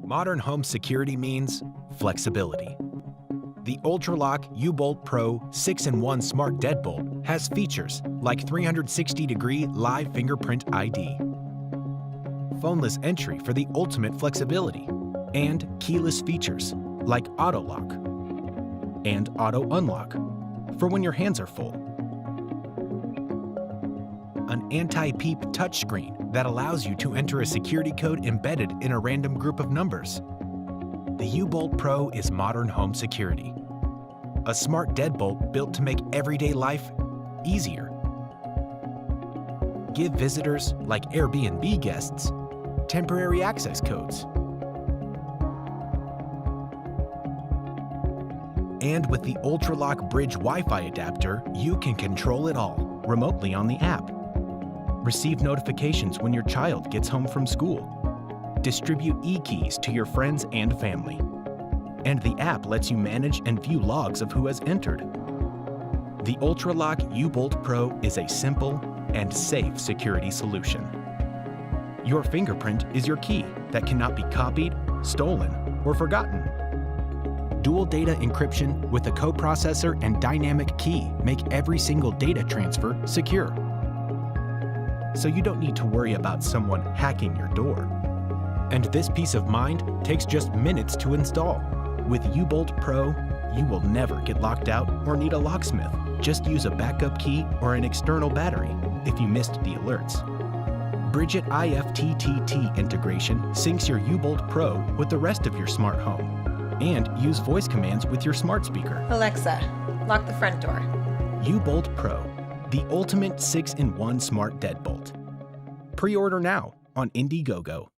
Modern home security means flexibility. The UltraLock U-Bolt Pro 6-in-1 Smart Deadbolt has features like 360-degree live fingerprint ID, phoneless entry for the ultimate flexibility, and keyless features like auto lock and auto unlock for when your hands are full. An anti-peep touchscreen that allows you to enter a security code embedded in a random group of numbers. The U-Bolt Pro is modern home security. A smart deadbolt built to make everyday life easier. Give visitors, like Airbnb guests, temporary access codes. And with the UltraLock Bridge Wi-Fi adapter, you can control it all remotely on the app. Receive notifications when your child gets home from school. Distribute e-keys to your friends and family. And the app lets you manage and view logs of who has entered. The UltraLock U-Bolt Pro is a simple and safe security solution. Your fingerprint is your key that cannot be copied, stolen, or forgotten. Dual data encryption with a coprocessor and dynamic key make every single data transfer secure. So you don't need to worry about someone hacking your door. And this peace of mind takes just minutes to install. With U-Bolt Pro, you will never get locked out or need a locksmith. Just use a backup key or an external battery if you missed the alerts. Bridget IFTTT integration syncs your U-Bolt Pro with the rest of your smart home. And use voice commands with your smart speaker. Alexa, lock the front door. U-Bolt Pro, the ultimate 6-in-1 smart deadbolt. Pre-order now on Indiegogo.